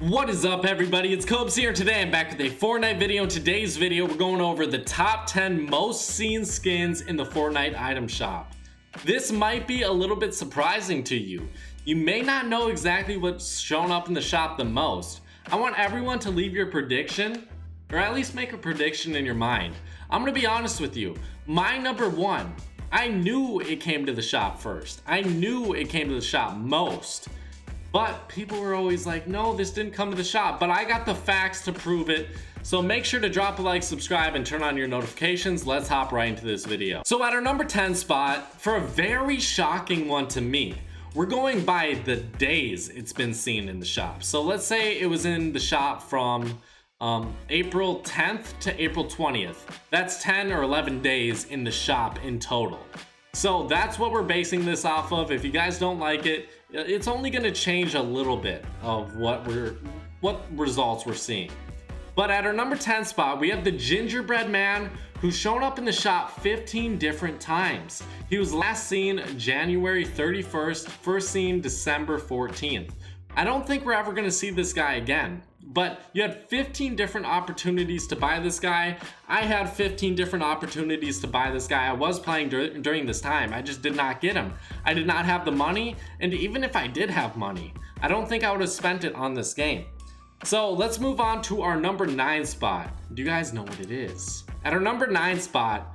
What is up, everybody? It's Cobes here. Today I'm back with a Fortnite video. In today's video, we're going over the top 10 most seen skins in the Fortnite item shop. This might be a little bit surprising to you. You may not know exactly what's shown up in the shop the most. I want everyone to leave your prediction, or at least make a prediction in your mind. I'm gonna be honest with you. My number one, I knew it came to the shop first. I knew it came to the shop most. But people were always like, no, this didn't come to the shop. But I got the facts to prove it. So make sure to drop a like, subscribe, and turn on your notifications. Let's hop right into this video. So at our number 10 spot, for a very shocking one to me, we're going by the days it's been seen in the shop. So let's say it was in the shop from April 10th to April 20th. That's 10 or 11 days in the shop in total. So that's what we're basing this off of. If you guys don't like it, it's only going to change a little bit of what results we're seeing. But at our number 10 spot, we have the gingerbread man who's shown up in the shop 15 different times. He was last seen January 31st, first seen December 14th. I don't think we're ever going to see this guy again. But you had 15 different opportunities to buy this guy. I had 15 different opportunities to buy this guy. I was playing during this time. I just did not get him. I did not have the money. And even if I did have money, I don't think I would have spent it on this game. So let's move on to our number 9 spot. Do you guys know what it is? At our number 9 spot,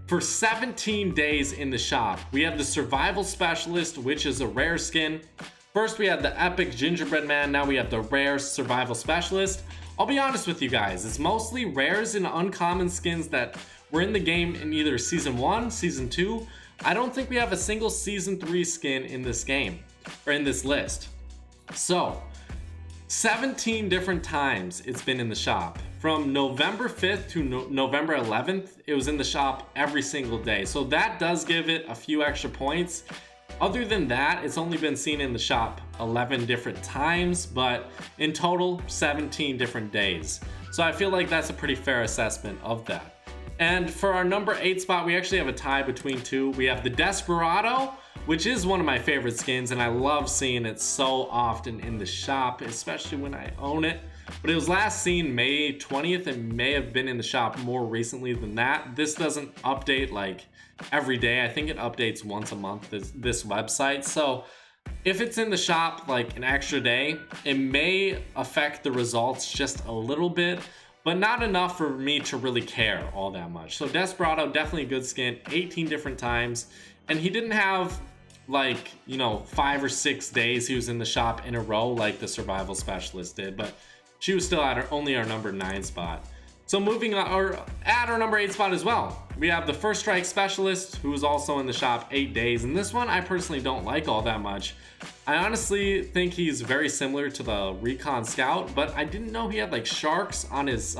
for 17 days in the shop, we have the Survival Specialist, which is a rare skin. First, we had the epic gingerbread man. Now we have the rare survival specialist. I'll be honest with you guys, it's mostly rares and uncommon skins that were in the game in either season 1, season 2. I don't think we have a single season 3 skin in this game or in this list. So 17 different times it's been in the shop. From November 5th to November 11th, it was in the shop every single day. So that does give it a few extra points. Other than that, it's only been seen in the shop 11 different times, but in total, 17 different days. So I feel like that's a pretty fair assessment of that. And for our number 8 spot, we actually have a tie between two. We have the Desperado, which is one of my favorite skins, and I love seeing it so often in the shop, especially when I own it. But it was last seen May 20th and may have been in the shop more recently than that. This doesn't update like every day. I think it updates once a month, this website. So if it's in the shop like an extra day, it may affect the results just a little bit, but not enough for me to really care all that much. So Desperado, definitely a good skin, 18 different times. And he didn't have like, you know, 5 or 6 days he was in the shop in a row like the Survival Specialist did, but she was still at only our number 9 spot. So moving on, or at our number 8 spot as well, we have the First Strike Specialist, who was also in the shop 8 days. And this one I personally don't like all that much. I honestly think he's very similar to the Recon Scout, but I didn't know he had like sharks on his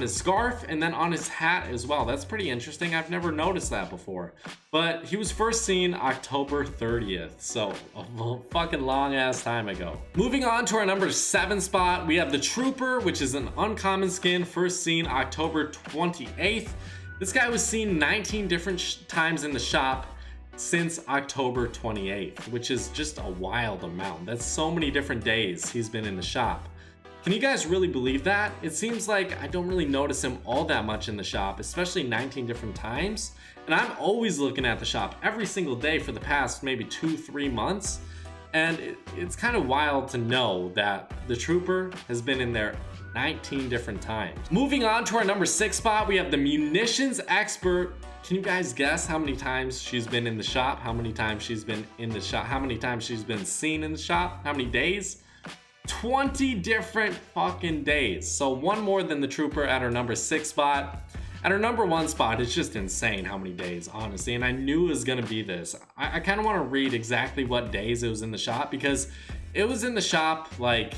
scarf and then on his hat as well. That's pretty interesting. I've never noticed that before. But he was first seen October 30th, so a fucking long ass time ago. Moving on to our number 7 spot, we have the Trooper, which is an uncommon skin, first seen October 28th. This guy was seen 19 different times in the shop since October 28th, which is just a wild amount. That's so many different days he's been in the shop. Can you guys really believe that? It seems like I don't really notice him all that much in the shop, especially 19 different times. And I'm always looking at the shop every single day for the past maybe 2-3 months. And it's kind of wild to know that the Trooper has been in there 19 different times. Moving on to our number 6 spot, we have the Munitions Expert. Can you guys guess how many times she's been in the shop? How many times she's been in the shop? How many times she's been seen in the shop? How many days? 20 different fucking days. So one more than the Trooper at our number 6 spot. At our number 1 spot, it's just insane how many days, honestly. And I knew it was gonna be this. I kind of want to read exactly what days it was in the shop, because it was in the shop like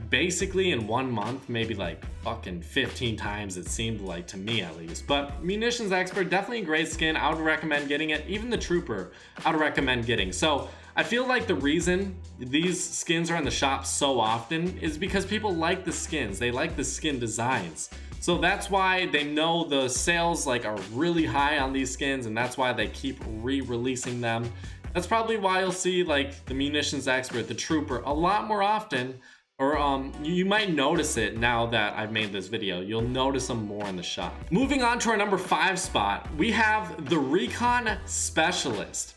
basically in 1 month, maybe like fucking 15 times, it seemed like, to me at least. But Munitions Expert, definitely a great skin. I would recommend getting it. Even the Trooper, I would recommend getting. So I feel like the reason these skins are in the shop so often is because people like the skins. They like the skin designs. So that's why they know the sales like are really high on these skins, and that's why they keep re-releasing them. That's probably why you'll see like the Munitions Expert, the Trooper, a lot more often or you might notice it now that I've made this video. You'll notice them more in the shop. Moving on to our number 5 spot, we have the Recon Specialist.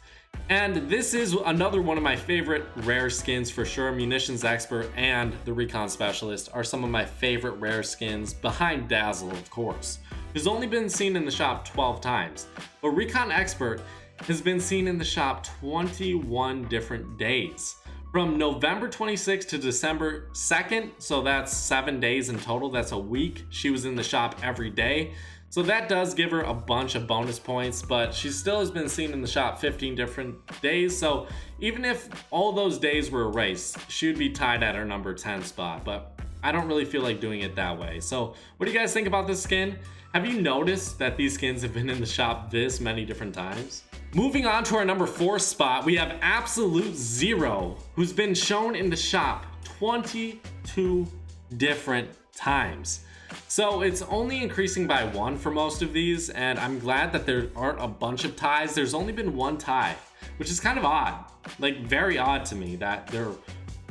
And this is another one of my favorite rare skins for sure. Munitions Expert and the Recon Specialist are some of my favorite rare skins, behind Dazzle, of course. He's only been seen in the shop 12 times, but Recon Expert has been seen in the shop 21 different days. From November 26th to December 2nd, so that's 7 days in total, that's a week. She was in the shop every day. So that does give her a bunch of bonus points, but she still has been seen in the shop 15 different days. So even if all those days were erased, she would be tied at her number 10 spot, but I don't really feel like doing it that way. So what do you guys think about this skin? Have you noticed that these skins have been in the shop this many different times? Moving on to our number 4 spot, we have Absolute Zero, who's been shown in the shop 22 different times. So it's only increasing by 1 for most of these, and I'm glad that there aren't a bunch of ties. There's only been 1 tie, which is kind of odd, like very odd to me that they're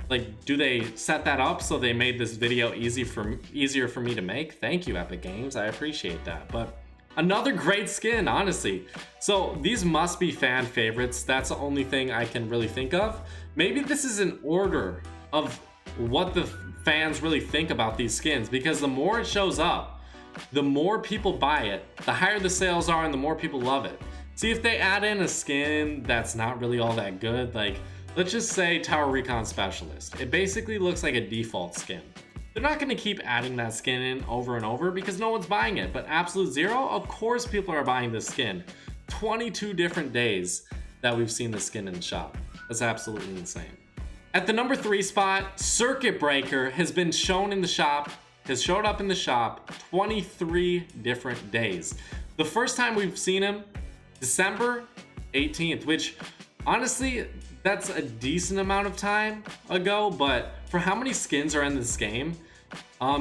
like, do they set that up so they made this video easier for me to make? Thank you, Epic Games, I appreciate that. But another great skin, honestly. So these must be fan favorites. That's the only thing I can really think of. Maybe this is an order of what the fans really think about these skins, because the more it shows up, the more people buy it, the higher the sales are, and the more people love it. See, if they add in a skin that's not really all that good, like let's just say Tower Recon Specialist, it basically looks like a default skin. They're not going to keep adding that skin in over and over because no one's buying it. But Absolute Zero, of course people are buying this skin. 22 different days that we've seen this skin in the shop. That's absolutely insane. At the number 3 spot, Circuit Breaker has been shown in the shop, has showed up in the shop 23 different days. The first time we've seen him, December 18th, which honestly, that's a decent amount of time ago, but for how many skins are in this game,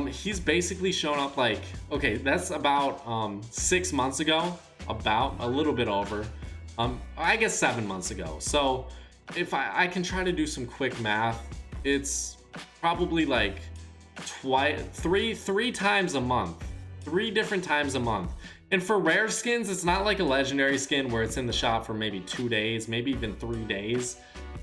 he's basically shown up like, okay, that's about 6 months ago, about a little bit over, I guess 7 months ago. So if I can try to do some quick math, it's probably like three times a month, 3 different times a month. And for rare skins, it's not like a legendary skin where it's in the shop for maybe 2 days, maybe even 3 days.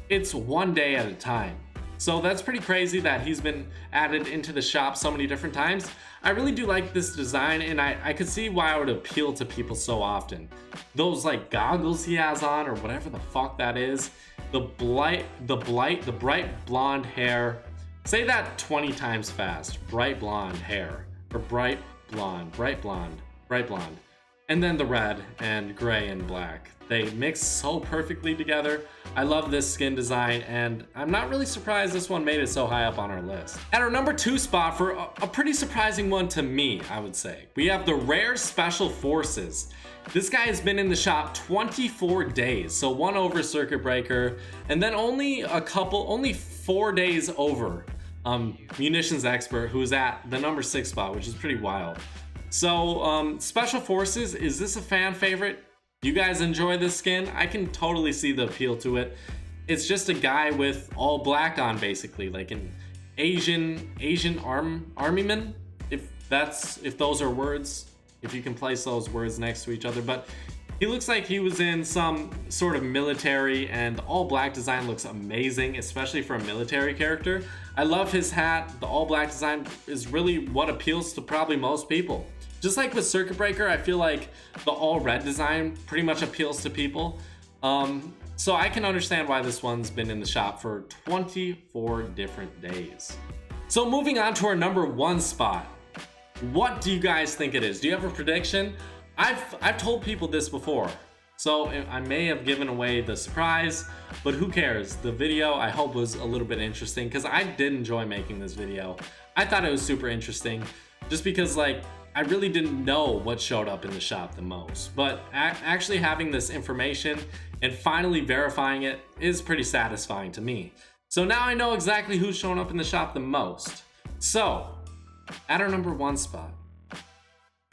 It's 1 day at a time. So that's pretty crazy that he's been added into the shop so many different times. I really do like this design, and I could see why it would appeal to people so often. Those like goggles he has on, or whatever the fuck that is, the bright blonde hair. Say that 20 times fast. Bright blonde hair, or bright blonde. And then the red and gray and black. They mix so perfectly together. I love this skin design, and I'm not really surprised this one made it so high up on our list. At our number 2 spot, for a pretty surprising one to me, I would say, we have the Rare Special Forces. This guy has been in the shop 24 days, so 1 over Circuit Breaker, and then only 4 days over Munitions Expert, who's at the number 6 spot, which is pretty wild. So Special Forces, is this a fan favorite? Do you guys enjoy this skin? I can totally see the appeal to it. It's just a guy with all black on, basically, like an Asian armyman, if those are words, if you can place those words next to each other. But he looks like he was in some sort of military, and the all black design looks amazing, especially for a military character. I love his hat. The all black design is really what appeals to probably most people. Just like with Circuit Breaker, I feel like the all red design pretty much appeals to people. So I can understand why this one's been in the shop for 24 different days. So moving on to our number 1 spot. What do you guys think it is? Do you have a prediction? I've told people this before, so I may have given away the surprise, but who cares? The video, I hope, was a little bit interesting, because I did enjoy making this video. I thought it was super interesting, just because like I really didn't know what showed up in the shop the most. But actually having this information and finally verifying it is pretty satisfying to me. So now I know exactly who's shown up in the shop the most. So at our number 1 spot,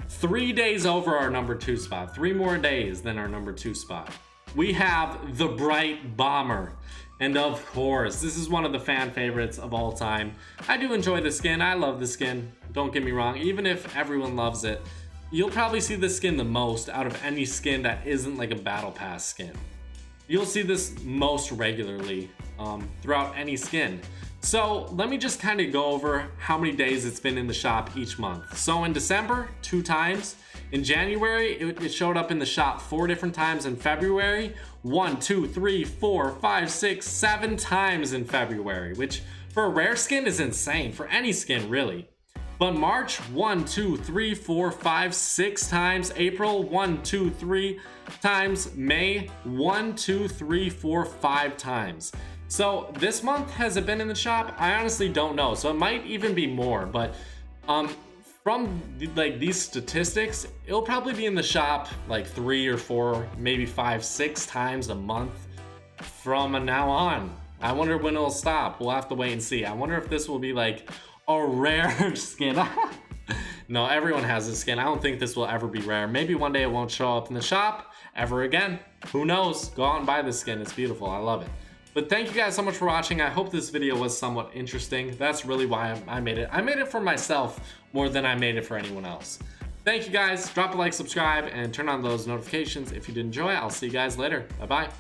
3 days over our number 2 spot, 3 more days than our number 2 spot, we have the Bright Bomber. And of course, this is one of the fan favorites of all time. I do enjoy the skin. I love the skin. Don't get me wrong. Even if everyone loves it, you'll probably see this skin the most out of any skin that isn't like a battle pass skin. You'll see this most regularly throughout any skin. So let me just kind of go over how many days it's been in the shop each month. So in December, 2 times. In January, it showed up in the shop 4 different times. In February, 1, 2, 3, 4, 5, 6, 7 times in February, which for a rare skin is insane, for any skin really. But March, 1, 2, 3, 4, 5, 6 times. April, 1, 2, 3 times. May, 1, 2, 3, 4, 5 times. So this month, has it been in the shop? I honestly don't know. So it might even be more, but from like these statistics, it'll probably be in the shop like 3 or 4, maybe 5, 6 times a month from now on. I wonder when it'll stop. We'll have to wait and see. I wonder if this will be like a rare skin. No, everyone has this skin. I don't think this will ever be rare. Maybe one day it won't show up in the shop ever again. Who knows? Go out and buy this skin. It's beautiful. I love it. But thank you guys so much for watching. I hope this video was somewhat interesting. That's really why I made it. I made it for myself more than I made it for anyone else. Thank you guys. Drop a like, subscribe, and turn on those notifications if you did enjoy it. I'll see you guys later. Bye-bye.